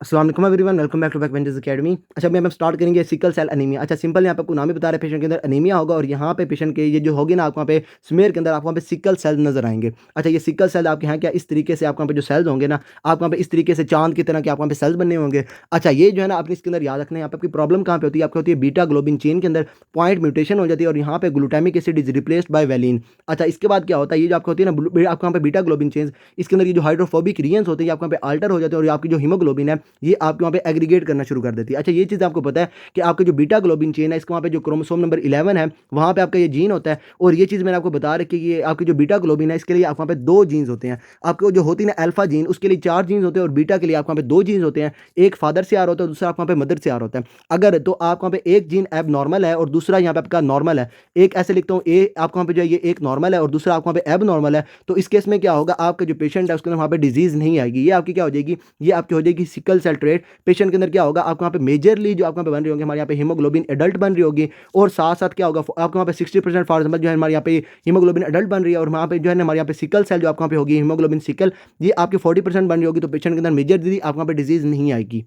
अस्सलाम वालेकुम everyone, welcome back to back ventures academy. अच्छा, अभी हम स्टार्ट करेंगे सिकल सेल एनीमिया। अच्छा, सिंपल यहाँ पे आपको नाम ही बता रहे हैं, पेशेंट के अंदर एनीमिया होगा और यहाँ पे पेशेंट के ये जो होगी ना, आपको वहाँ पे स्मेयर के अंदर आपको वहाँ पे सिकल सेल नजर आएंगे। अच्छा, ये सिकल सेल आपके यहाँ क्या इस तरीके से आपको वहाँ पे जो सेल्स होंगे ना, आपको वहाँ पे इस तरीके से चांद की तरह के आपको वहाँ पे सेल्स बनने होंगे। अच्छा, ये जो है ना आपने इसके अंदर याद रखना है, यहाँ पे आपकी प्रॉब्लम कहाँ पे होती है, आपकी होती है बीटा ग्लोबिन चेन के अंदर पॉइंट म्यूटेशन हो जाती है और यहाँ पे glutamic acid is replaced by valine. अच्छा, इसके बाद क्या होता है, ये जो आपको होती है ना आपको वहाँ पे बीटा ग्लोबिन चेन, इसके अंदर ये जो हाइड्रोफोबिक रियंस होते हैं ये आपको वहाँ पे अल्टर हो जाते हैं और ये आपकी जो हीमोग्लोबिन है ये आपके वहाँ पे एग्रीगेट करना शुरू कर देती है। अच्छा, ये चीज़ आपको पता है कि आपके जो बीटा ग्लोबिन चेन है इसके वहाँ पे जो क्रोमोसोम नंबर 11 है वहाँ पे आपका ये जीन होता है और ये चीज़ मैंने आपको बता रखी कि ये आपकी जो बीटा ग्लोबिन है इसके लिए आप वहाँ पे 2 जीन्स होते हैं। आपको जो होती है ना अल्फा जीन, उसके लिए 4 जीन्स होते हैं और बीटा के लिए आपको वहाँ पे 2 जीन्स होते हैं। एक फादर से आ रहा होता है, दूसरा आपको वहाँ पे मदर से आ रहा होता है। अगर तो आप वहाँ पे एक जीन एब नॉर्मल है और दूसरा यहाँ पे आपका नॉर्मल है। एक ऐसे लिखता हूँ, ए आपको वहाँ पे जो है ये एक नॉर्मल है और दूसरा आपको वहाँ पे एब नॉर्मल है। तो इस केस में क्या होगा, आपका जो पेशेंट है उसके अंदर वहाँ पे डिजीज नहीं आएगी, ये आपकी क्या हो जाएगी, ये आपकी हो जाएगी सिकल सेल ट्रेट। पेशेंट के अंदर क्या होगा, आपको वहाँ पे मेजरली जो आपको वहाँ पे बन रही होगी, हमारे यहाँ पे हीमोग्लोबिन एडल्ट बन रही होगी और साथ साथ क्या होगा आपको वहाँ पे 60% फॉर एग्जाम्पल जो है हमारे यहाँ पे हीमोग्लोबिन एडल्ट बन रही है और वहाँ पे जो है हमारे यहाँ पे सिकल सेल जो आपको वहाँ पे होगी हीमोग्लोबिन सिकल, ये आपकी 40% बन रही होगी। तो पेशेंट के अंदर मेजरली आपको वहाँ पे डिजीज नहीं आएगी।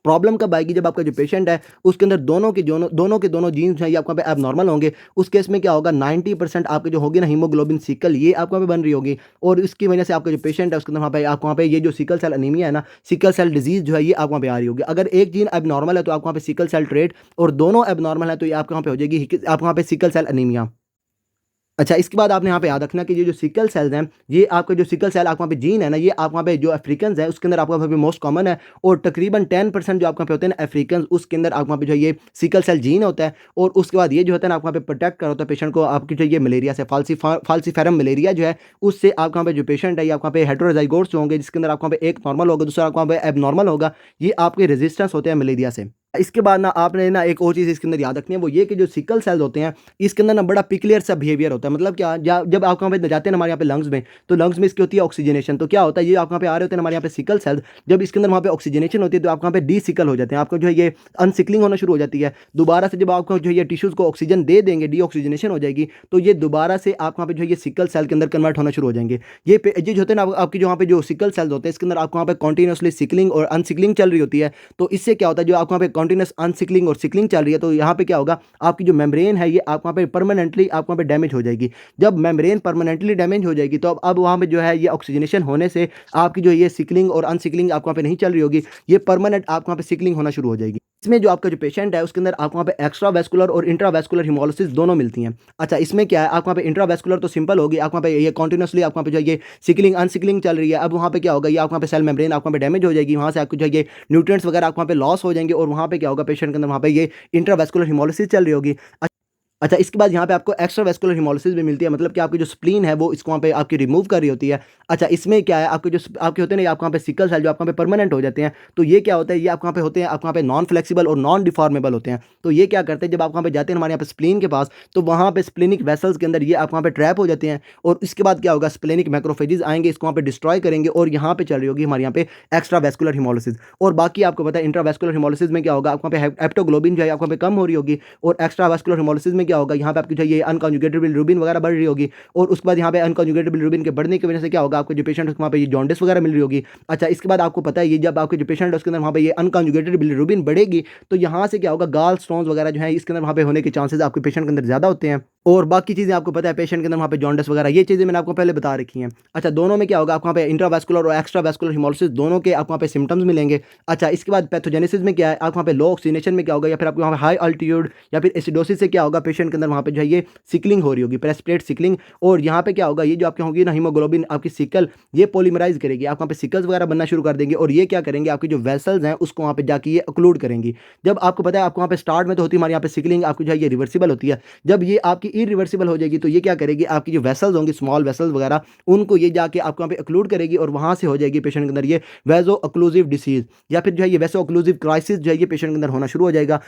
प्रॉब्लम कब आएगी, जब आपका जो पेशेंट है उसके अंदर दोनों जीन्स हैं ये आपको पे एबनॉर्मल होंगे। उस केस में क्या होगा, 90% आपके जो होगी ना हीमोग्लोबिन सिकल ये आपको वहाँ पे बन रही होगी और इसकी वजह से आपका जो पेशेंट है उसके अंदर वहाँ पे आपको वहाँ पे ये जो सिकल सेल अनीमिया है ना, सिकल सेल डिजीज जो है ये आपको वहाँ पे आ रही होगी। अगर एक जीन एबनॉर्मल है तो आपको वहाँ पे सिकल सेल ट्रेट और दोनों एबनॉर्मल है तो ये आपको वहाँ पे हो जाएगी आपको वहाँ पे सिकल सेल अनीमिया। अच्छा, इसके बाद आपने यहाँ पे याद रखना कि ये जो सिकल सेल्स हैं ये आपके जो सिकल सेल आपको वहाँ पे जीन है ना, ये आप वहाँ पे जो अफ्रीकन है उसके अंदर आपको वहाँ पे मोस्ट कॉमन है और तकरीबन 10% जो आपको वहाँ पे होते हैं ना अफ्रीकन, उसके अंदर आपको वहाँ पे जो ये सिकल सेल जीन होता है। और उसके बाद ये जो होता है ना आपको वहाँ पे प्रोटेक्ट कर होता है पेशेंट को आपकी जो ये मलेरिया से, फाल्सीफेरम मलेरिया जो है उससे आपको वहाँ पे जो पेशेंट है ये आपको वहाँ पे हेटेरोजाइगोट्स होंगे जिसके अंदर आपको वहाँ पे एक नॉर्मल होगा दूसरा आपको वहाँ पे एबनॉर्मल होगा, ये आपके रेजिस्टेंस होते हैं मलेरिया से। इसके बाद ना आपने ना एक और चीज़ इसके अंदर याद रखनी है, वो ये कि जो सिकल सेल्स होते हैं इसके अंदर ना बड़ा पिक्लियर सा बिहेवियर होता है। मतलब क्या, जब आप वहाँ पे जाते हैं ना हमारे यहाँ पे लंग्स में, तो लंग्स में इसकी होती है ऑक्सीजनेशन। तो क्या होता है, ये आप वहाँ पे आ रहे होते हैं हमारे यहाँ पे सिकल सेल्स, जब इसके अंदर वहाँ पे ऑक्सीजनेशन होती है तो आप वहाँ पे डी सिकल हो जाते हैं, आपको जो है ये अनसिकलिंग होना शुरू हो जाती है। दोबारा से जब आपको जो है ये टिश्यूज़ को ऑक्सीजन दे देंगे, डी ऑक्सीजनेशन हो जाएगी, तो ये दोबारा से आप वहाँ पे जो है ये सिकल सेल के अंदर कन्वर्ट होना शुरू हो जाएंगे। ये जो होते हैं ना आपकी जो वहाँ पे जो सिकल सेल्स होते हैं इसके अंदर आपको वहाँ पे कॉन्टिन्यूसली सिकलिंग और अनसिकलिंग चल रही होती है। तो इससे क्या होता है, जो आपको वहाँ पे कॉन्टिन्यूस अनसिकलिंग और सिकलिंग चल रही है तो यहाँ पे क्या होगा, आपकी जो मेम्ब्रेन है ये आप वहाँ पे परमानेंटली आप वहाँ पे डैमेज हो जाएगी। जब मेम्ब्रेन परमानेंटली डैमेज हो जाएगी तो अब वहाँ पे जो है ये ऑक्सीजनेशन होने से आपकी जो ये सिकलिंग और अनसिकलिंग आपको वहाँ पे नहीं चल रही होगी, ये परमानेंट आपको वहाँ पे सिकलिंग होना शुरू हो जाएगी। इसमें जो आपका जो पेशेंट है उसके अंदर आपको वहाँ पे एक्स्ट्रा वेस्कुलर और इंट्रावेस्कुलर हिमोलिसिस दोनों मिलती हैं। अच्छा, इसमें क्या है, आपको वहाँ पे इंट्रावेस्कुलर तो सिंपल होगी, आपको वहाँ पे ये कंटिन्यूसली आपको वहाँ पे जो ये सिकलिंग अनसिकलिंग चल रही है। अब वहाँ पे क्या होगा, ये आपको वहाँ पे सेल मेम्ब्रेन आपको वहाँ पे डैमेज हो जाएगी, वहाँ से आपको जो ये न्यूट्रिएंट्स वगैरह आपको वहाँ पे लॉस हो जाएंगे और वहाँ पे क्या होगा, पेशेंट के अंदर वहाँ पे ये इंट्रावेस्कुलर हिमोलिसिस चल रही होगी। अच्छा, इसके बाद यहाँ पे आपको एक्स्ट्रा वेस्कुलर हिमोलिसिस भी मिलती है, मतलब कि आपकी जो स्प्लीन है वो इसको वहाँ पे आपकी रिमूव कर रही होती है। अच्छा, इसमें क्या है, आपके जो आपके होते हैं ना आपको वहाँ पे सिकल सेल जो आपको वहाँ पे परमानेंट हो जाते हैं, तो ये क्या होता है, ये आपको वहाँ पे होते हैं, आपको वहाँ पे नॉन फ्लेक्सिबल और नॉन डिफॉर्मेबल होते हैं। तो ये क्या करते हैं, जब आप वहाँ पे जाते हैं हमारे यहाँ पे स्प्लीन के पास, तो वहाँ पे स्प्लेनिक वेसल्स के अंदर ये आप वहाँ पे ट्रैप हो जाते हैं और इसके बाद क्या होगा, स्प्लेनिक मैक्रोफेजेस आएंगे, इसको वहाँ पे डिस्ट्रॉय करेंगे और यहाँ पे चल रही होगी हमारे यहाँ पे एक्स्ट्रा वेस्कुलर हिमोलिसिस। और बाकी आपको पता है इंट्रावेस्कुलर हिमोलिसिस में क्या होगा, आपको वहाँ पे हेप्टोग्लोबिन जो है आपको वहाँ पे कम हो रही होगी और एक्स्ट्रा वेस्कुलर हिमोलिसिस में क्या होगा, यहाँ पे आपकी जो ये अनकॉन्जुगेटेड बिलिरुबिन वगैरह बढ़ रही होगी और उसके बाद यहाँ पे अनकॉन्जुगेटेड बिलिरुबिन के बढ़ने की वजह से क्या होगा, आपको जो पेशेंट है वहाँ पे ये जॉन्डिस वगैरह मिल रही होगी। अच्छा, इसके बाद आपको पता है ये जब आपके जो पेशेंट है उसके अंदर वहाँ पे ये अनकॉन्जुगेटेड बिलिरुबिन बढ़ेगी तो यहाँ से क्या होगा, गाल स्टोन्स वगैरह जो है इसके अंदर वहाँ पे होने के चांसेस आपके पेशेंट के अंदर ज़्यादा होते हैं। और बाकी चीज़ें आपको पता है पेशेंट के अंदर वहाँ पे जॉन्डिस वगैरह ये चीज़ें मैंने आपको पहले बता रखी हैं। अच्छा, दोनों में क्या होगा, आपको वहाँ पे इंट्रावेस्कुलर और एक्स्ट्रा वेस्कुलर हिमोलिसिस दोनों के आपको वहाँ पे सिम्टम्स मिलेंगे। अच्छा, इसके बाद पैथोजेनेसिस में क्या है, आपको वहाँ पे लो ऑक्सीजनेशन में क्या होगा, या फिर आपको वहाँ पे हाई अल्टीट्यूड या फिर एसिडोसिस से क्या होगा, पेशेंट के अंदर वहाँ पे जो है ये सिकलिंग हो रही होगी, प्रेसिपिटेट सिकलिंग। और यहाँ पे क्या होगा, ये जो आपकी होगी ना हीमोग्लोबिन आपकी सिकल ये पॉलीमराइज करेगी, आप वहाँ पे सिकल्स वगैरह बनना शुरू कर देंगे और ये क्या करेंगे, आपकी जो वेसल्स हैं उसको वहाँ पे जाके ये अक्लूड करेंगी। जब आपको पता है आपको वहाँ पे स्टार्ट में तो होती है हमारे यहाँ पे सिकलिंग आपकी जो है ये रिवर्सिबल होती है, जब ये आपकी इरिवर्सिबल हो जाएगी तो ये क्या करेगी, आपकी जो वेसल्स होंगी स्मॉल वेसल्स वगैरह उनको ये जाके आपको वहाँ पे अक्लूड करेगी और वहाँ से हो जाएगी पेशेंट के अंदर ये वेजो अक्लूसिव डिसीज या फिर जो है ये वेसो अक्लूसिव क्राइसिस जो है ये पेशेंट के अंदर होना शुरू हो जाएगा।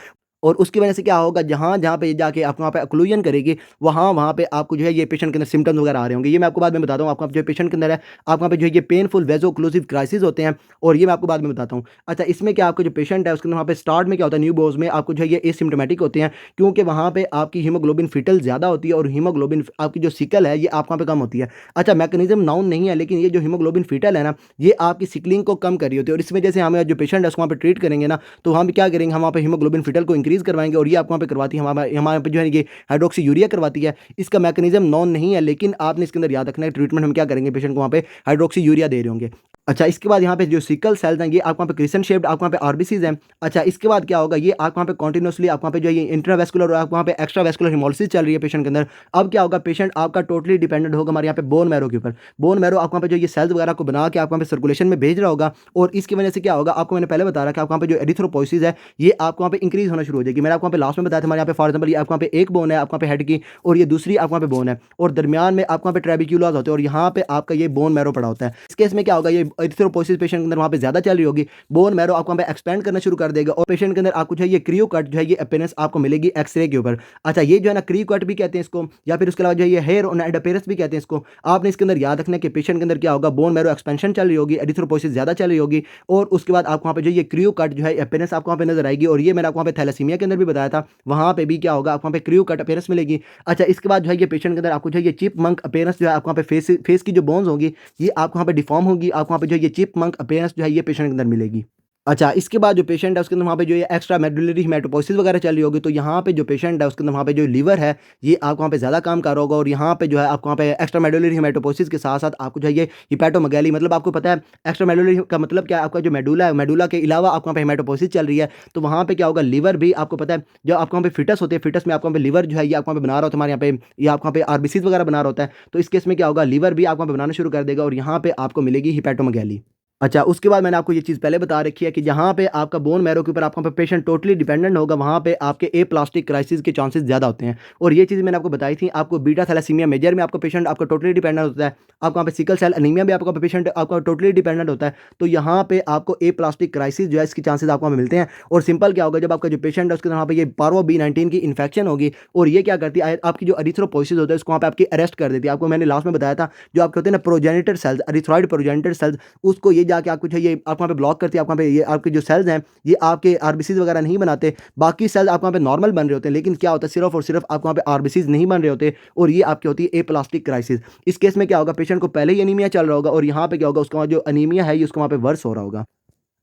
और उसकी वजह से क्या होगा, जहाँ पे जाके आपको वहाँ पे ओक्लूजन करेगी, वहाँ पे आपको जो है ये पेशेंट के अंदर सिम्पटम्स वगैरह आ रहे होंगे। ये मैं आपको बाद में बताता हूँ। आपको जो पेशेंट के अंदर है, आपको वहाँ पे जो है ये पेनफुल वेज़ो ओक्लूसिव क्राइसिस होते हैं, और ये मैं आपको बाद में बताता हूँ। अच्छा, इसमें क्या आपका जो पेशेंट है उसके अंदर वहाँ पे स्टार्ट में क्या होता है, न्यूबोज़ में आपको जो है ये एसिम्प्टोमेटिक होते हैं, क्योंकि वहाँ पे आपकी हीमोग्लोबिन फीटल ज़्यादा होती है और हीमोग्लोबिन आपकी जो सिकल है ये आपको वहाँ पे कम होती है। अच्छा, मैकेनिज़्म नाउन नहीं है, लेकिन ये जो हीमोग्लोबिन फीटल है ना, ये आपकी सिकलिंग को कम कर रही होती है, और इस वजह से हमें जो पेशेंट है उसको वहाँ पे ट्रीट करेंगे ना, तो वहाँ पे क्या करेंगे, हम वहाँ पे हीमोग्लोबिन फीटल को इंक्रीज़ करवाएँगे, और ये आपको वहाँ पे करवाती है हमारे हमारे पे जो है ये हाइड्रोक्सी यूरिया करवाती है। इसका मैकेनिज़्म नोन नहीं है, लेकिन आपने इसके अंदर याद रखना है, ट्रीटमेंट हम क्या करेंगे, पेशेंट को वहाँ पे हाइड्रोक्सी यूरिया दे रहे होंगे। अच्छा, इसके बाद यहाँ पे जो सिकल सेल्स हैं, ये आपको वहाँ पे क्रिसेंट शेप्ड आपको वहाँ पे आरबीसीज़ हैं। अच्छा, इसके बाद क्या होगा, ये आपको वहाँ पे कंटीन्यूअसली आपको वहाँ पे जो है ये इंट्रावेस्कुलर और आपको वहाँ पे एक्स्ट्रावेस्कुलर हेमोलिसिस चल रही है पेशेंट के अंदर। अब क्या होगा, पेशेंट आपका टोटली डिपेंडेंट होगा हमारे यहाँ पे बोन मैरो के ऊपर। बोन मैरो आपको वहाँ पे जो ये सेल्स वगैरह को बना के आपको वहाँ पे सर्कुलेशन में भेज रहा होगा, और इसकी वजह से क्या होगा, आपको मैंने पहले बता रहा कि आपको वहाँ पे जो एरिथ्रोपोइसिस है, ये आपको वहाँ पे इंक्रीज़ होना शुरू हो जाएगी। मैंने आपको वहाँ पे लास्ट में बताया था, हमारे यहाँ पे फॉर एग्जाम्पल ये आपको वहाँ पे एक बोन है आपको वहाँ पे हेड की, और ये दूसरी आपको वहाँ पे बोन है, और दरमियान में आपको वहाँ पे ट्रेबिक्युलास होते हैं, और यहाँ पे आपका ये बोन मैरो पड़ा होता है। इस केस में क्या होगा, ये एरिथ्रोपोइसिस पेशेंट के अंदर वहाँ पे ज़्यादा चल रही होगी, बोन मैरो आपको वहाँ पे एक्सपेंड करना शुरू कर देगा, और पेशेंट के अंदर आपको जो है ये क्रियो कट जो है ये अपीयरेंस आपको मिलेगी एक्सरे के ऊपर। अच्छा, ये जो है ना क्रियो कट भी कहते हैं इसको, या फिर उसके अलावा जो है ये हेयर ऑन एंड अपीयरेंस भी कहते हैं इसको। आपने इसके अंदर याद रखना है कि पेशेंट के अंदर क्या होगा, बोन मैरो एक्सपेंशन चल रही होगी, एरिथ्रोपोइसिस ज़्यादा चल रही होगी, और उसके बाद आपको वहाँ पे जो ये क्रियो कट जो है अपीयरेंस आपको वहाँ पे नजर आएगी, और ये मैंने आपको वहाँ पे थैलेसीमिया के अंदर भी बताया था, वहाँ पे भी क्या होगा, आपको वहाँ पे क्रियो कट अपीयरेंस मिलेगी। अच्छा, इसके बाद जो है ये पेशेंट के अंदर आपको जो है ये चिप मंक अपीयरेंस जो है आपको वहाँ पे फेस की जो बोन्स होंगी, ये आपको वहाँ पे डिफॉर्म होगी, आपको वहाँ पे जो है ये चिप मंक अपीयरेंस जो है ये पेशेंट के अंदर मिलेगी। अच्छा, इसके बाद जो पेशेंट है उसके अंदर वहाँ पे जो ये एक्स्ट्रा मेडुलरी हेमेटोपोइसिस वगैरह चल रही होगी, तो यहाँ पे जो पेशेंट है उसके अंदर वहाँ पे जो लीवर है, ये आपको वहाँ पे ज़्यादा काम कर रहा होगा, और यहाँ पे जो है आपको वहाँ पे एक्स्ट्रा मेडुलरी हेमेटोपोइसिस के साथ-साथ आपको जो है ये हिपैटोमेगाली, मतलब आपको पता है एक्स्ट्रा मेडुलरी का मतलब क्या है, आपका जो मेडुला है, मेडुला के अलावा आपको वहाँ पे हेमेटोपोइसिस चल रही है, तो वहाँ पे क्या होगा, लीवर भी आपको पता है, जो आपको वहाँ पे फिटस होते हैं, फिटस में आपको वहाँ पे लीवर जो है ये आपको वहाँ पे बना रहा होता है, हमारे यहाँ पे ये आपको वहाँ पे आरबीसीज़ वगैरह बना रहा होता है, तो इस केस में क्या होगा, लीवर भी आपको वहाँ पे बनाना शुरू कर देगा, और यहाँ पे आपको मिलेगी हिपैटोमेगाली। अच्छा, उसके बाद मैंने आपको ये चीज़ पहले बता रखी है कि जहाँ पे आपका बोन मैरो के ऊपर आपका पेशेंट टोटली डिपेंडेंट होगा, वहाँ पे आपके एप्लास्टिक क्राइसिस के चांसेस ज़्यादा होते हैं, और ये चीज़ मैंने आपको बताई थी। आपको बीटा थैलेसीमिया मेजर में आपका पेशेंट आपका टोटली डिपेंडेंट होता है, आपको वहाँ पे सिकल सेल एनीमिया भी आपका पेशेंट आपका टोटली डिपेंडेंट होता है, तो यहाँ पे आपको एप्लास्टिक क्राइसिस जो है इसके चांसेस आपको वहाँ पे मिलते हैं। और सिंपल क्या होगा, जब आपका जो पेशेंट है उसके वहाँ पे ये पार्वो बी19 की इन्फेक्शन होगी, और ये क्या करती है, आपकी जो एरिथ्रोपोइसिस होता है उसको वहाँ पे आपकी अरेस्ट कर देती है। आपको मैंने लास्ट में बताया था, जो आपके होते हैं ना progenitor cells, erythroid progenitor cells, उसको ये जाके आपको जो है ये आपको वहाँ पे ब्लॉक करती है, आपको वहाँ पे ये आपके जो सेल्स हैं ये आपके आरबीसीज वगैरह नहीं बनाते, बाकी सेल्स आपको वहाँ पे नॉर्मल बन रहे होते हैं, लेकिन क्या होता है, सिर्फ और सिर्फ आपको वहाँ पे आरबीसीज नहीं बन रहे होते, और ये आपकी होती है एप्लास्टिक क्राइसिस। इस केस में क्या होगा, पेशेंट को पहले ही एनीमिया चल रहा होगा, और यहाँ पे क्या होगा, उसका जो अनीमिया है ये उसको वहाँ पे वर्स हो रहा होगा।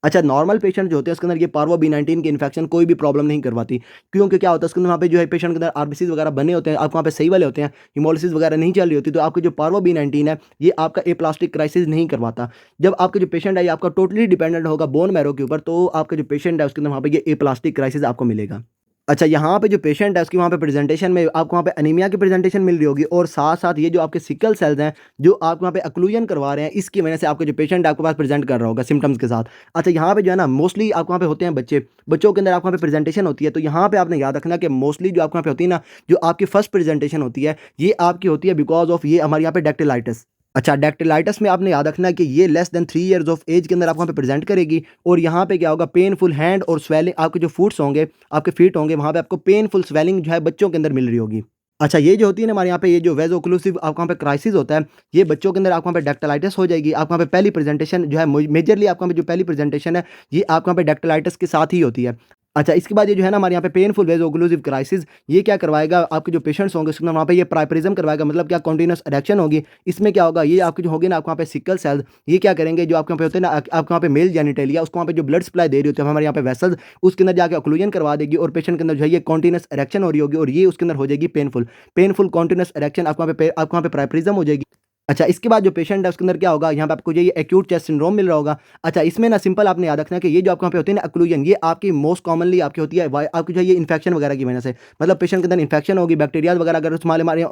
अच्छा, नॉर्मल पेशेंट जो होते हैं उसके अंदर ये पार्वो बी19 की इन्फेक्शन कोई भी प्रॉब्लम नहीं करवाती, क्योंकि क्या होता है उसके अंदर वहाँ पे जो है पेशेंट के अंदर आरबीसीज वगैरह बने होते हैं, आपको वहाँ पे सही वाले होते हैं, हिमोलिसिस वगैरह नहीं चल रही होती, तो आपके जो पार्वो बी19 है ये आपका एप्लास्टिक क्राइसिस नहीं करवाता। जब आपके जो पेशेंट है ये आपका टोटली डिपेंडेंट होगा बोन मैरो के ऊपर, तो आपका जो पेशेंट है उसके अंदर वहाँ पे ये एप्लास्टिक क्राइसिस आपको मिलेगा। अच्छा, यहाँ पे जो पेशेंट है उसकी वहाँ पे प्रेजेंटेशन में आपको वहाँ पे एनीमिया की प्रेजेंटेशन मिल रही होगी, और साथ-साथ ये जो आपके सिकल सेल्स हैं, जो आपको वहाँ पे ऑक्लूजन करवा रहे हैं, इसकी वजह से आपका जो पेशेंट है आपके पास प्रेजेंट कर रहा होगा सिम्पटम्स के साथ। अच्छा, यहाँ पे जो है ना मोस्टली आपको वहाँ पे होते हैं बच्चे, बच्चों के अंदर आपको वहाँ पे प्रेजेंटेशन होती है, तो यहाँ पे आपने याद रखना कि मोस्टली जो आपको वहाँ पे होती है ना, जो आपकी फर्स्ट प्रेजेंटेशन होती है, ये आपकी होती है बिकॉज़ ऑफ ये हमारे यहाँ पे डैक्टिलाइटिस। अच्छा, डैक्टिलाइटिस में आपने याद रखना है कि ये less than 3 years of age के अंदर आपको वहाँ पे प्रेजेंट करेगी, और यहाँ पे क्या होगा, पेनफुल हैंड और स्वेलिंग, आपके जो फुट्स होंगे, आपके फीट होंगे, वहाँ पे आपको पेनफुल स्वेलिंग जो है बच्चों के अंदर मिल रही होगी। अच्छा, ये जो होती है ना हमारे यहाँ पे ये जो वेज़ो ओक्लूसिव आपको वहाँ पे क्राइसिस होता है, ये बच्चों के अंदर आपको वहाँ पे डैक्टिलाइटिस हो जाएगी। आपको वहाँ पे पहली प्रेजेंटेशन जो है मेजरली आपको वहाँ पे जो पहली प्रेजेंटेशन है, ये आपको वहाँ पे डैक्टिलाइटिस के साथ ही होती है। अच्छा, इसके बाद ये जो है ना हमारे यहाँ पे पेनफुल वेज़ो ओक्लूसिव क्राइसिस, ये क्या करवाएगा, आपके जो पेशेंट्स होंगे उसके अंदर वहाँ पे ये प्राइपरिज्म करवाएगा, मतलब क्या कंटीन्यूअस इरेक्शन होगी। इसमें क्या होगा, ये आपकी जो होगी ना आपको वहाँ पे सिकल सेल्स, ये क्या करेंगे, जो आपके वहाँ पे होते हैं ना आपके वहाँ पे मेल जेनिटेलिया, उसको वहाँ पे जो ब्लड सप्लाई दे रही होती है हमारे यहाँ पे वेसल्स, उसके अंदर जाके ऑक्लूजन करवा देगी, और पेशेंट के अंदर जो है ये कंटीन्यूअस इरेक्शन हो रही होगी, और ये उसके अंदर हो जाएगी पेनफुल पेनफुल कंटीन्यूअस इरेक्शन, आपको वहाँ पे प्राइपरिज्म हो जाएगी। अच्छा, इसके बाद जो पेशेंट है उसके अंदर क्या होगा, यहाँ पे आपको ये एक्यूट चेस्ट सिंड्रोम मिल रहा होगा। अच्छा, इसमें ना सिंपल आपने याद रखना है कि ये जो आपको वहाँ पे होती है ना ऑक्लूजन, ये आपकी मोस्ट कॉमनली आपकी होती है आपकी जो है ये इन्फेक्शन वगैरह की वजह से, मतलब पेशेंट के अंदर इन्फेक्शन होगी, बैक्टीरिया वगैरह अगर स्मॉल हमारे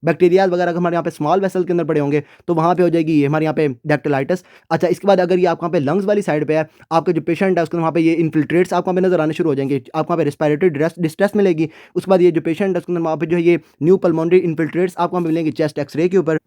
बैक्टीरियाज वगैरह हमारे यहाँ पे स्मॉल वेसल के अंदर पड़े होंगे, तो वहाँ पे हो जाएगी ये हमारे यहाँ पे डैक्टिलाइटिस। अच्छा, इसके बाद अगर ये आपको वहाँ पे लंग्स वाली साइड पे है, आपका जो पेशेंट है उसके वहाँ पे ये इन्फिल्ट्रेट्स आपको वहाँ पे नजर आने शुरू हो जाएंगे, आपको वहाँ पे रेस्पिरेटरी डिस्ट्रेस मिलेगी। उसके बाद ये जो पेशेंट है उसके अंदर वहाँ पे जो है ये न्यू पल्मोनरी इन्फिल्ट्रेट्स आपको वहाँ पे मिलेंगे चेस्ट एक्सरे के ऊपर।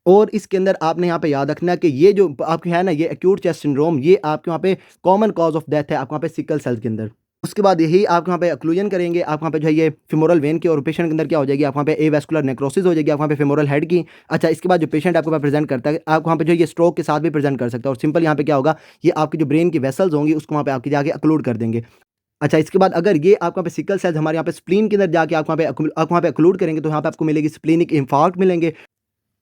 और इसके अंदर आपने यहाँ पे याद रखना है कि ये जो आपकी है ना ये एक्यूट चेस्ट सिंड्रोम, ये आपके वहाँ पे कॉमन कॉज ऑफ डेथ है आपके वहाँ पे सिकल सेल के अंदर। उसके बाद यही आप वहाँ पे ऑक्लूजन करेंगे, आप वहाँ पे जो है ये फेमोरल वेन की और पेशेंट के अंदर क्या हो जाएगी, आप वहाँ पे एवास्कुलर नेक्रोसिस हो जाएगी, आप वहाँ पे फेमोरल हेड की। अच्छा, इसके बाद जो पेशेंट आपके पास प्रेजेंट करता है, आप वहाँ पे जो है ये स्ट्रोक के साथ भी प्रेजेंट कर सकता है, और सिंपल यहाँ पे क्या होगा, ये आपकी जो ब्रेन की वेसल्स होंगी उसको वहाँ पे आपकी जाके ऑक्लूड कर देंगे। अच्छा, इसके बाद अगर ये आपको वहाँ पे सिकल सेल्स हमारे यहाँ पे स्प्लीन के अंदर जाके आप वहाँ पे ऑक्लूड करेंगे, तो यहाँ पे आपको मिलेगी स्प्लीनिक इंफार्क्ट मिलेंगे।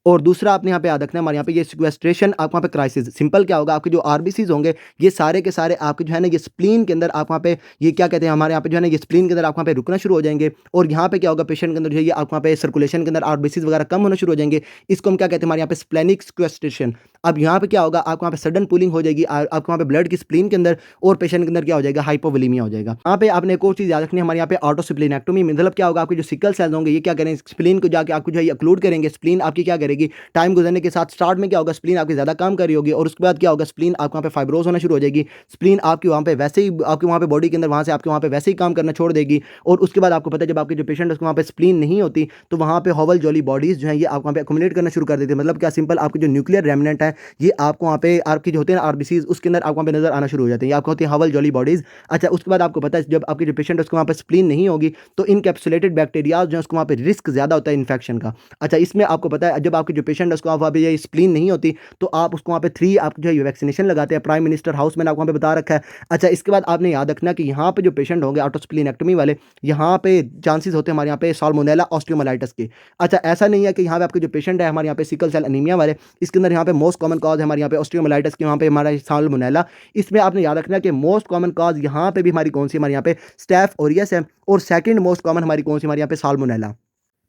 और दूसरा आपने यहाँ पे याद रखना है, हमारे यहाँ पे ये सिक्वेस्ट्रेशन आप वहाँ पे क्राइसिस, सिंपल क्या होगा, आपके जो आरबीसीज होंगे ये सारे के सारे आपके जो है ना ये स्प्लीन के अंदर आप वहाँ पे ये क्या कहते हैं, हमारे यहाँ पे जो है ना ये स्प्लीन के अंदर आप वहाँ पे रुकना शुरू हो जाएंगे, और यहाँ पे क्या होगा, पेशेंट के अंदर जो है ये आप वहाँ पे सर्कुलेशन के अंदर आरबीसीज वगैरह कम होना शुरू हो जाएंगे। इसको हम क्या कहते हैं, हमारे यहाँ पे स्प्लेनिक सिक्वेस्ट्रेशन। अब यहाँ पे क्या होगा, आपको वहाँ पे सडन पुलिंग हो जाएगी आपको वहाँ पे ब्लड की स्प्लीन के अंदर, और पेशेंट के अंदर क्या हो जाएगा, हाइपोवोलीमिया हो जाएगा। यहाँ पे आपने एक और चीज़ याद रखनी है, हमारे यहाँ पे ऑटोस्प्लीनेक्टोमी, मतलब क्या होगा, आपके जो सिकल सेल्स होंगे ये क्या करेंगे, स्प्लीन को जाके आपको जो है ऑक्लूड करेंगे। स्प्लीन आपकी क्या करेगी, टाइम गुजरने के साथ स्टार्ट में क्या होगा, स्प्लीन आपकी ज़्यादा काम कर रही होगी, और उसके बाद क्या होगा, स्प्लीन आपको वहाँ पे फाइब्रोज होना शुरू हो जाएगी। स्प्लीन आपकी वहाँ पे वैसे ही आपके वहाँ पे बॉडी के अंदर वहाँ से आपके वहाँ पे वैसे ही काम करना छोड़ देगी। और उसके बाद आपको पता है, जब आपके जो पेशेंट है उसको वहाँ पे स्प्लीन नहीं होती, तो वहाँ पे हॉवल जॉली बॉडीज़ जो है ये आप वहाँ पे अकोमोडेट करना शुरू कर देती है। मतलब क्या, सिंपल आपके जो न्यूक्लियर रेमिनेंट है ये आपको वहाँ पे आपकी जो होते हैं आरबीसीज उसके अंदर आपको वहाँ पे नजर आना शुरू हो जाते हैं, ये आपको होती है हॉवल जॉली बॉडीज़। अच्छा, उसके बाद आपको पता है जब आपके जो पेशेंट है उसको वहाँ पे स्प्लीन नहीं होगी, तो इनकैप्सुलेटेड बैक्टीरिया जो है उसको वहाँ पे रिस्क ज़्यादा होता है इन्फेक्शन का। अच्छा, इसमें आपको पता है जब आपके जो पेशेंट है उसको वहाँ पे ये स्प्लीन नहीं होती, तो आप उसको वहाँ पे 3 आप जो है वैक्सीनेशन लगाते हैं, प्राइम मिनिस्टर हाउस मैंने आपको वहाँ पे बता रखा है। अच्छा, इसके बाद आपने याद रखना कि यहाँ पे जो पेशेंट होंगे ऑटोस्प्लीनेक्टोमी वाले, यहाँ पे चांसेस होते हैं हमारे यहाँ पे साल्मोनेला ऑस्टियोमाइलाइटिस के। अच्छा, ऐसा नहीं है कि यहाँ पे आपके जो पेशेंट है हमारे यहाँ पे सिकल सेल एनीमिया वाले, इसके अंदर यहाँ पे मोस्ट कॉमन कॉज है हमारे यहाँ पे ऑस्टियोमाइलाइटिस की, वहाँ पे हमारा साल्मोनेला। इसमें आपने याद रखना है कि मोस्ट कॉमन कॉज यहाँ पे भी हमारी कौन सी, हमारे यहाँ पे स्टैफ ओरियस है, और सेकंड मोस्ट कॉमन हमारी कौन सी, हमारे यहाँ पे साल्मोनेला।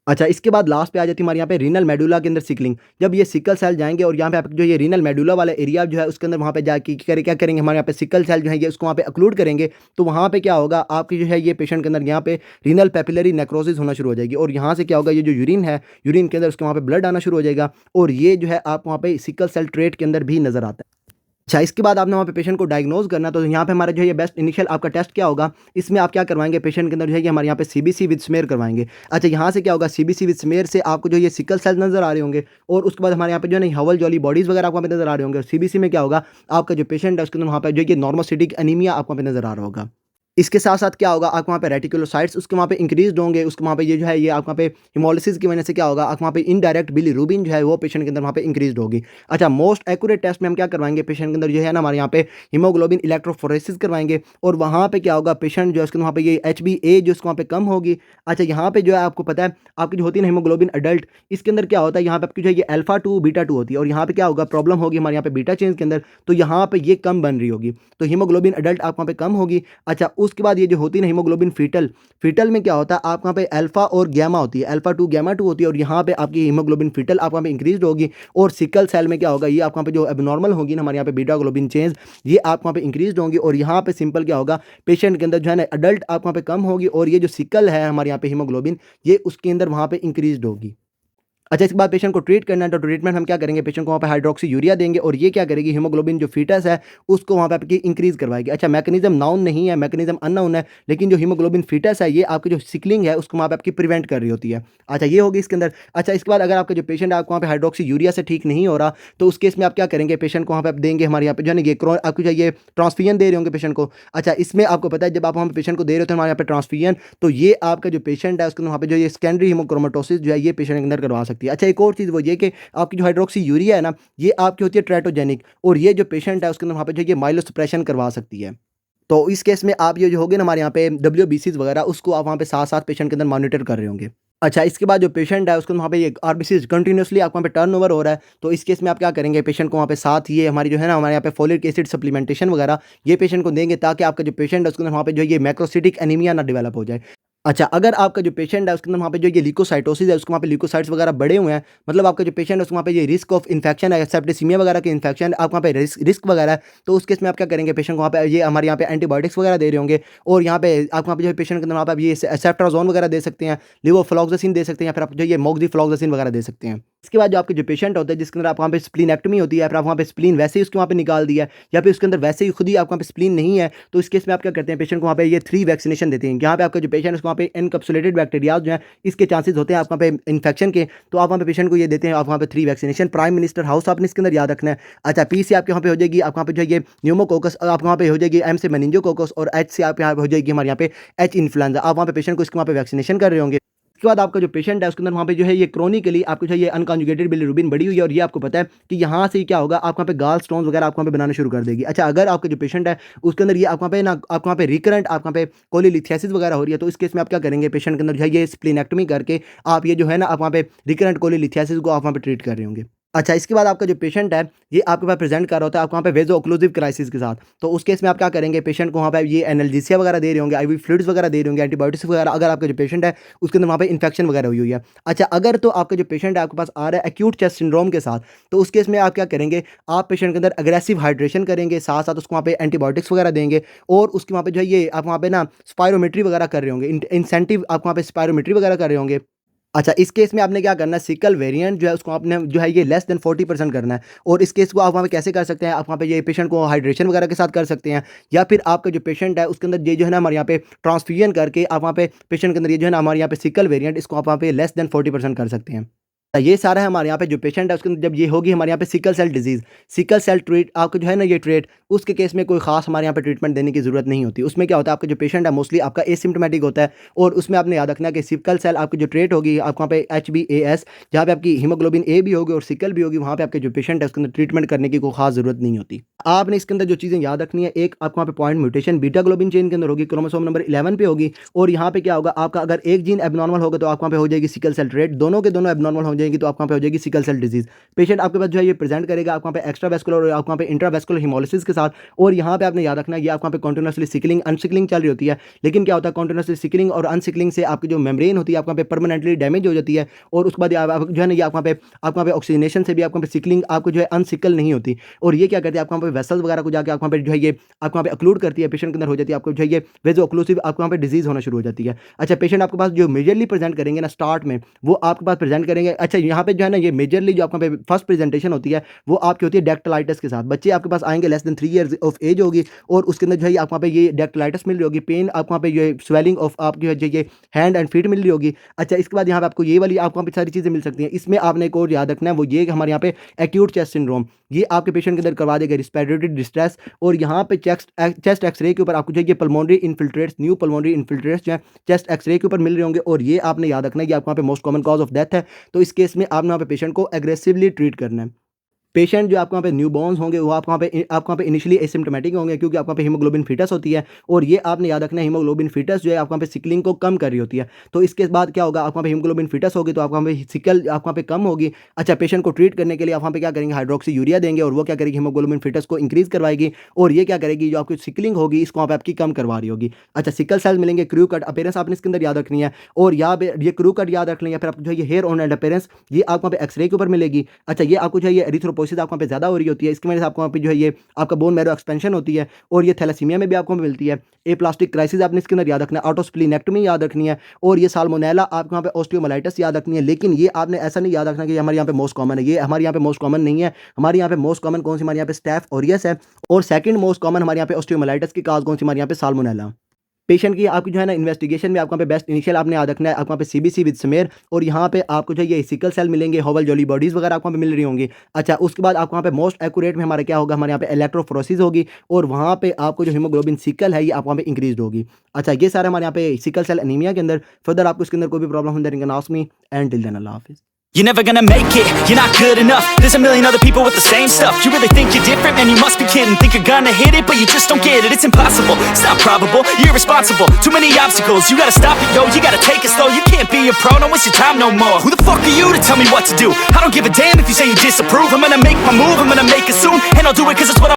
अच्छा, इसके बाद लास्ट पे आ जाती है हमारे यहाँ पे रीनल मेडुला के अंदर सिकलिंग। जब ये सिकल सेल जाएंगे और यहाँ पे आप जो ये रीनल मेडुला वाला एरिया जो है उसके अंदर वहाँ पे जाके क्या करेंगे, हमारे यहाँ पे सिकल सेल जो है ये उसको वहाँ पे अक्लूड करेंगे, तो वहाँ पे क्या होगा, आपकी जो है ये पेशेंट के अंदर यहाँ पे रीनल पेपिलरी नेक्रोसिस होना शुरू हो जाएगी, और यहाँ से क्या होगा, ये जो यूरिन है, यूरिन के अंदर उसके वहाँ पे ब्लड आना शुरू हो जाएगा, और ये जो है आप वहाँ पे सिकल सेल ट्रेट के अंदर भी नजर आता है। अच्छा, इसके बाद आपने वहाँ पे पेशेंट को डायग्नोज करना, तो यहाँ पे हमारा जो है ये बेस्ट इनिशियल आपका टेस्ट क्या होगा, इसमें आप क्या करवाएंगे, पेशेंट के अंदर जो है कि हमारे यहाँ पे सीबीसी विद स्मेयर करवाएंगे। अच्छा, यहाँ से क्या होगा, सीबीसी विद स्मेयर से आपको जो ये सिकल सेल नजर आ रहे होंगे, और उसके बाद हमारे यहाँ पे जो है ना हवल जॉली बॉडीज़ वगैरह आपको वहाँ पे नजर आ रहे होंगे, और सीबीसी में क्या होगा, आपका जो पेशेंट है उसके अंदर वहाँ पे जो ये नॉर्मोसिटिक एनीमिया आपको वहाँ पे नजर आ रहा होगा। इसके साथ-साथ क्या होगा, आपको वहाँ पे रेटिकुलोसाइट्स उसके वहाँ पे इंक्रीज़्ड होंगे, उसके वहाँ पे ये जो है ये आपको वहाँ पे हेमोलिसिस की वजह से क्या होगा, आपको वहाँ पे इनडायरेक्ट बिलीरुबिन जो है वो पेशेंट के अंदर वहाँ पे इंक्रीज़्ड होगी। अच्छा, मोस्ट एक्यूरेट टेस्ट में हम क्या करवाएँगे, पेशेंट के अंदर जो है ना हमारे यहाँ पे हीमोग्लोबिन इलेक्ट्रोफोरेसिस करवाएँगे, और वहाँ पे क्या होगा, पेशेंट जो है उसके वहाँ पे ये एचबीए जो उसको वहाँ पे कम होगी। अच्छा, यहाँ पे जो है आपको पता है आपकी जो होती है ना हीमोग्लोबिन अडल्ट, इसके अंदर क्या होता है, यहाँ पे आपकी जो है ये अल्फा 2 बीटा 2 होती है, और यहाँ पे क्या होगा, प्रॉब्लम होगी हमारे यहाँ पे बीटा चेन्स के अंदर, तो यहाँ पे ये कम बन रही होगी, तो हीमोग्लोबिन अडल्ट आप वहाँ पे कम होगी। अच्छा, उसके बाद ये जो होती है ना हीमोग्लोबिन फीटल, फीटल में क्या होता है, आप वहाँ पे अल्फा और गैमा होती है, अल्फा 2 गैमा 2 होती है, और यहाँ पे आपकी हीमोग्लोबिन फीटल आप वहाँ पे इंक्रीज होगी। और सिकल सेल में क्या होगा, ये आप वहाँ पे जो एबनॉर्मल होगी ना हमारे यहाँ पे बीटा ग्लोबिन चेंज, ये आप वहाँ पे इंक्रीज होंगी, और यहाँ पे सिंपल क्या होगा, पेशेंट के अंदर जो है ना अडल्ट आप वहाँ पे कम होगी, और ये जो सिकल है हमारे यहाँ पे हीमोग्लोबिन, ये उसके अंदर वहाँ पे इंक्रीज होगी। अच्छा, इसके बाद पेशेंट को ट्रीट करना है, तो ट्रीटमेंट हम क्या करेंगे, पेशेंट को वहाँ पे हाइड्रोक्सी यूरिया देंगे, और ये क्या करेगी, हीमोग्लोबिन जो फीटस है उसको वहाँ पे आपकी इंक्रीज करवाएगी। अच्छा, मैकेनिज्म नाउन नहीं है, मैकेनिज्म अननाउन है, लेकिन जो हीमोग्लोबिन फीटस है ये आपकी जो सिकलिंग है उसको वहाँ पे आपकी प्रिवेंट कर रही होती है। अच्छा, ये होगी इसके अंदर। अच्छा, इसके बाद अगर आपका जो पेशेंट है आपको वहाँ पे हाइड्रोक्सी यूरिया से ठीक नहीं हो रहा, तो उस केस में आप क्या करेंगे, पेशेंट को वहाँ पे आप देंगे, हमारे यहाँ पे जो है ना ये आपको जो ये ट्रांसफ्यूजन दे रहे होंगे पेशेंट को। अच्छा, इसमें आपको पता है जब आप वहाँ पे पेशेंट को दे रहे होते हैं हमारे यहाँ पे ट्रांसफ्यूजन, तो ये आपका जो पेशेंट है उसके वहाँ पे जो ये सेकेंडरी हीमोक्रोमेटोसिस जो है ये पेशेंट के अंदर करवा सकती है। अच्छा, एक और चीज़ ये कि आपकी जो हाइड्रोक्सी यूरिया है ना ये आपकी होती है ट्रेटोजेनिक, और ये जो पेशेंट है उसके अंदर वहाँ पे जो ये माइलोसप्रेशन करवा सकती है। तो इस केस में आप ये जो होगे ना हमारे यहाँ पे डब्ल्यूबीसीज वगैरह उसको आप वहाँ पे साथ साथ पेशेंट के अंदर मॉनिटर कर रहे होंगे। अच्छा, इसके बाद जो पेशेंट है उसको वहाँ पे ये आरबीसीज कंटिन्यूअसली आपको वहाँ पे टर्नओवर हो रहा है, तो इस केस में आप क्या करेंगे, पेशेंट को वहाँ पे साथ ये हमारी जो है ना हमारे यहाँ पे फोलिक एसिड सप्लीमेंटेशन वगैरह ये पेशेंट को देंगे, ताकि आपका जो पेशेंट है उसके अंदर वहाँ पे जो ये मैक्रोसिटिक एनीमिया ना डेवलप हो जाए। अच्छा, अगर आपका जो पेशेंट है उसके अंदर वहाँ पे जो ये ल्यूकोसाइटोसिस है उसको वहाँ पे ल्यूकोसाइट्स वगैरह बढ़े हुए हैं, मतलब आपका जो पेशेंट है उसको वहाँ पे ये रिस्क ऑफ इन्फेक्शन है, सेप्टिसिमिया वगैरह के इन्फेक्शन आप वहाँ पे रिस्क वगैरह है, तो उस केस में आप क्या करेंगे, पेशेंट को वहाँ पे ये हमारे यहाँ पे एंटीबायोटिक्स वगैरह दे रहे होंगे, और यहाँ पे आप वहाँ पे जो पेशेंट के अंदर वहाँ पे आप ये सेफ्ट्राजोन वगैरह दे सकते हैं, लिवोफ्लॉक्सासिन दे सकते हैं, या फिर आप जो ये मोक्सिफ्लॉक्सासिन वगैरह दे सकते हैं। इसके बाद जो आपके जो पेशेंट होते हैं जिसके अंदर आप वहाँ पे स्प्लीनेक्टमी होती है, फिर आप वहाँ पे स्प्लीन वैसे ही उसके वहाँ पे निकाल दिया है, या फिर उसके अंदर वैसे ही खुद ही आपके वहाँ पे स्प्लीन नहीं है, तो इस केस में आप क्या करते हैं, पेशेंट को वहाँ पे ये 3 वैक्सीनेशन देते हैं। यहाँ पे आपका जो पेशेंट है उसको वहाँ पे एनकैप्सुलेटेड बैक्टीरियाज जो है इसके चांसेस होते हैं आप वहाँ पे इन्फेक्शन के, तो आप वहाँ पे पेशेंट को ये देते हैं, आप वहाँ पे 3 वैक्सीनेशन। प्राइम मिनिस्टर हाउस आपने इसके अंदर याद रखना है। अच्छा, पी से आपके वहाँ पे हो जाएगी, आप वहाँ पे जो है ये न्यूमोकोकस, आप वहाँ पे हो जाएगी एम से मेनिंजोकोकस, और एच से आप यहाँ पे हो जाएगी हमारे यहाँ पे एच इन्फ्लुएंजा। आप वहाँ पे पेशेंट को इसके वहाँ पे वैक्सीनेशन कर रहे होंगे। उसके बाद आपका जो पेशेंट है उसके अंदर वहाँ पे जो है ये क्रोनिकली आपको जो है ये अनकॉन्जुगेटेड बिलिरुबिन बढ़ी हुई है, और ये आपको पता है कि यहाँ से क्या होगा, आप वहाँ पे गाल स्टोन्स वगैरह आप वहाँ पे बनाना शुरू कर देगी। अच्छा, अगर आपका जो पेशेंट है उसके अंदर ये आप वहाँ पे ना आप वहाँ पे रिकरेंट आप वहाँ पे कोलिलिथियासिस वगैरह हो रही है, तो इस केस में आप क्या करेंगे, पेशेंट के अंदर जो है ये स्प्लीनेक्टमी करके आप ये जो है ना आप वहाँ पे रिकरेंट कोलिलिथियासिस को आप वहाँ पे ट्रीट कर रहे होंगे। अच्छा, इसके बाद आपका जो पेशेंट है ये आपके पास प्रेजेंट कर रहा होता है आपको वहाँ पे वेजो ओक्लूसिव क्राइसिस के साथ, तो उस केस में आप क्या करेंगे, पेशेंट को वहाँ पे ये एनाल्जेसिया वगैरह दे रहे होंगे, आईवी फ्लूइड्स वगैरह दे रहे होंगे, एंटीबायोटिक्स वगैरह, अगर आपका जो पेशेंट है उसके अंदर वहाँ पे इन्फेक्शन वगैरह हुई है। अच्छा, अगर तो आपका जो पेशेंट है आपके पास आ रहा है एक्यूट चेस्ट सिंड्रोम के साथ, तो उस केस में आप क्या करेंगे, आप पेशेंट के अंदर अग्रेसिव हाइड्रेशन करेंगे, साथ साथ उसको वहाँ पे एंटीबायोटिक्स वगैरह देंगे, और उसके वहाँ पे जो है ये आप वहाँ पे ना स्पायरोमेट्री वगैरह कर रहे होंगे, इंसेंटिव आप वहाँ पे स्पायरोमेट्री वगैरह कर रहे होंगे। अच्छा, इस केस में आपने क्या करना है, सिकल वेरिएंट जो है उसको आपने जो है ये लेस देन 40% करना है, और इस केस को आप वहाँ पे कैसे कर सकते हैं, आप वहाँ पे ये पेशेंट को हाइड्रेशन वगैरह के साथ कर सकते हैं, या फिर आपका जो पेशेंट है उसके अंदर ये जो है ना हमारे यहाँ पे ट्रांसफ्यूजन करके आप वहाँ पे पेशेंट के अंदर ये जो है ना हमारे यहाँ पे सिकल वेरिएंट इसको आप वहाँ पे लेस देन 40% कर सकते हैं। ये सारा है हमारे यहाँ पे जो पेशेंट है उसके अंदर जब ये होगी हमारे यहाँ पे sickle cell disease, sickle cell treat आपको जो है ना ये ट्रीट, उसके केस में कोई खास हमारे यहाँ पे ट्रीटमेंट देने की ज़रूरत नहीं होती। उसमें क्या होता है, आपका जो पेशेंट है मोस्टली आपका एसिम्प्टोमेटिक होता है, और उसमें आपने याद रखना है कि सिकल सेल आपकी जो ट्रीट होगी आपको वहाँ पे HbAs, जहाँ पे आपकी हीमोग्लोबिन A भी होगी और सिकल भी होगी, वहाँ पे आपके जो पेशेंट है उसके अंदर ट्रीटमेंट करने की कोई खास ज़रूरत नहीं होती। आपने इसके अंदर जो चीज़ें याद रखनी है, एक आपको वहाँ पे point mutation beta globin chain के अंदर होगी, क्रोमोसोम नंबर 11 पे होगी, और यहाँ पे क्या होगा, आपका अगर एक जीन एबनॉर्मल होगा तो आपको वहाँ पे हो जाएगी सिकल सेल ट्रेट, दोनों के दोनों एबनॉर्मल हो जाएंगी तो आपको वहाँ पे हो जाएगी सिकल सेल डिजीज। पेशेंट आपके पास जो है ये प्रेजेंट करेगा आपको वहाँ पे एक्स्ट्रा वेस्कुलर और आपको वहाँ पे इंट्रावेस्कुलर हिमोलिसिस के साथ, और यहाँ पे आपने याद रखना है ये आपको वहाँ पे कंटिन्यूसली सिकलिंग अनसिकलिंग चल रही होती है, लेकिन क्या होता है कंटिन्यूसली सिकलिंग और अनसिकलिंग से आपकी जो मेम्ब्रेन होती है आपको वहाँ पे परमानेंटली डैमेज हो जाती है, और उसके बाद जो है ना ये आपको वहाँ पे ऑक्सीजनेशन से भी आपको वहाँ पे सिकलिंग आपको जो है अनसिकल नहीं होती, और ये क्या करती है आपको वहाँ पे वेसल्स वगैरह को जाके आपको वहाँ पे जो है ये आपको वहाँ पे अक्लूड करती है, पेशेंट के अंदर हो जाती है आपको जो है ये वेजो ओक्लूसिव आपको वहाँ पे डिजीज होना शुरू हो जाती है। अच्छा, पेशेंट आपके पास जो मेजरली प्रेजेंट करेंगे ना स्टार्ट में, वो आपके पास प्रेजेंट करेंगे। अच्छा, यहाँ पे जो है ना ये मेजरली जो आपको वहाँ पे फर्स्ट प्रेजेंटेशन होती है वो आपकी होती है डेक्टिलाइटिस के साथ। बच्चे आपके पास आएंगे less than 3 years of age होगी, और उसके अंदर जो है आपको वहाँ पे ये डेक्टिलाइटिस मिल रही होगी, पेन आपको वहाँ पे जो है स्वेलिंग ऑफ आपकी जो है ये हैंड एंड फीट मिल रही होगी। अच्छा, इसके बाद यहाँ पे आपको ये वाली आपको वहाँ पे सारी चीज़ें मिल सकती हैं। इसमें आपने एक और याद रखना है, वो ये हमारे यहाँ पे एक्यूट चेस्ट सिंड्रोम, ये आपके पेशेंट के अंदर करवा देगा रिस्पिरेटरी डिस्ट्रेस, और यहाँ पे चेस्ट एक्सरे के ऊपर आपको जो है ये pulmonary infiltrates, new pulmonary infiltrates जो है चेस्ट एक्सरे के ऊपर मिल रहे होंगे, और ये आपने याद रखना है कि आपको वहाँ पे most common cause of death है, तो इस केस में आपने वहाँ पे पेशेंट को एग्रेसिवली ट्रीट करना है। पेशेंट जो आपको वहाँ पे न्यू बॉर्न्स होंगे वो आपको वहाँ पे इनिशियली एसिम्प्टोमेटिक होंगे, क्योंकि आपको वहाँ पे हीमोग्लोबिन फीटस होती है, और ये आपने याद रखना है हीमोग्लोबिन फीटस जो है आपको वहाँ पे सिकलिंग को कम कर रही होती है, तो इसके बाद क्या होगा, आपको वहाँ पे हीमोग्लोबिन फीटस होगी तो आपको वहाँ पे सिकल आपको वहाँ पे कम होगी। अच्छा, पेशेंट को ट्रीट करने के लिए आप वहाँ पे क्या करेंगे, हाइड्रोक्सी यूरिया देंगे, और वो क्या करेगी, हीमोग्लोबिन फीटस को इंक्रीज करवाएगी, और ये क्या करेगी, जो आपकी सिकलिंग होगी इसको वहाँ पे आपकी कम करवा रही होगी। अच्छा, सिकल सेल्स मिलेंगे, क्रू कट अपीयरेंस आपने इसके अंदर याद रखनी है, और यहाँ पे ये क्रू कट याद रख लें, या फिर आपको जो है ये हेयर ऑन एंड अपीयरेंस ये आपको वहाँ पे एक्सरे के ऊपर मिलेगी। अच्छा, ये आपको जो है ये एरिथ्रोपोइसिस आपको वहाँ पे ज़्यादा हो रही होती है, इसकी वजह से आपको वहाँ पे जो है ये आपका बोन मैरो एक्सपेंशन होती है, और ये थैलेसीमिया में भी आपको मिलती है। एप्लास्टिक क्राइसिस आपने इसके अंदर याद रखना है, ऑटोस्प्लीनेक्टमी याद रखनी है, और ये साल्मोनेला आपको वहाँ पे ऑस्टियोमाइलिटिस याद रखनी है, लेकिन ये आपने ऐसा नहीं याद रखना कि हमारे यहाँ पे मोस्ट कॉमन है, ये हमारे यहाँ पे मोस्ट कॉमन नहीं है। हमारे यहाँ पे मोस्ट कॉमन कौन सी, हमारे यहाँ पे स्टैफ ऑरियस है, और सेकंड मोस्ट कॉमन हमारे यहाँ पे ऑस्टियोमाइलिटिस की काज कौन सी, हमारे यहाँ पे साल्मोनेला। पेशेंट की आपकी जो है ना इन्वेस्टिगेशन में आपको वहाँ पे बेस्ट इनिशियल आपने याद रखना है, आपको वहाँ पे CBC विद स्मेयर, और यहाँ पे आपको जो है ये सिकल सेल मिलेंगे, हॉवल जॉली बॉडीज़ वगैरह आपको वहाँ पे मिल रही होंगी। अच्छा, उसके बाद आपको वहाँ पे मोस्ट एक्यूरेट में हमारे क्या होगा, हमारे यहाँ पे इलेक्ट्रोफोरेसिस होगी, और वहाँ पे आपको जो हीमोग्लोबिन सिकल है ये आपको वहाँ पे इंक्रीज होगी। अच्छा, ये सारे हमारे यहाँ पे सिकल सेल एनीमिया के अंदर। फर्दर आपको इसके अंदर कोई भी प्रॉब्लम हो then ask me, and till then अल्लाह हाफिज़। You're never gonna make it, you're not good enough. There's a million other people with the same stuff. You really think you're different? Man, you must be kidding. Think you're gonna hit it, but you just don't get it. It's impossible, it's not probable, you're irresponsible. Too many obstacles, you gotta stop it, yo. You gotta take it slow, you can't be a pro. Don't waste your time no more. Who the fuck are you to tell me what to do? I don't give a damn if you say you disapprove. I'm gonna make my move, I'm gonna make it soon, and I'll do it cause it's what I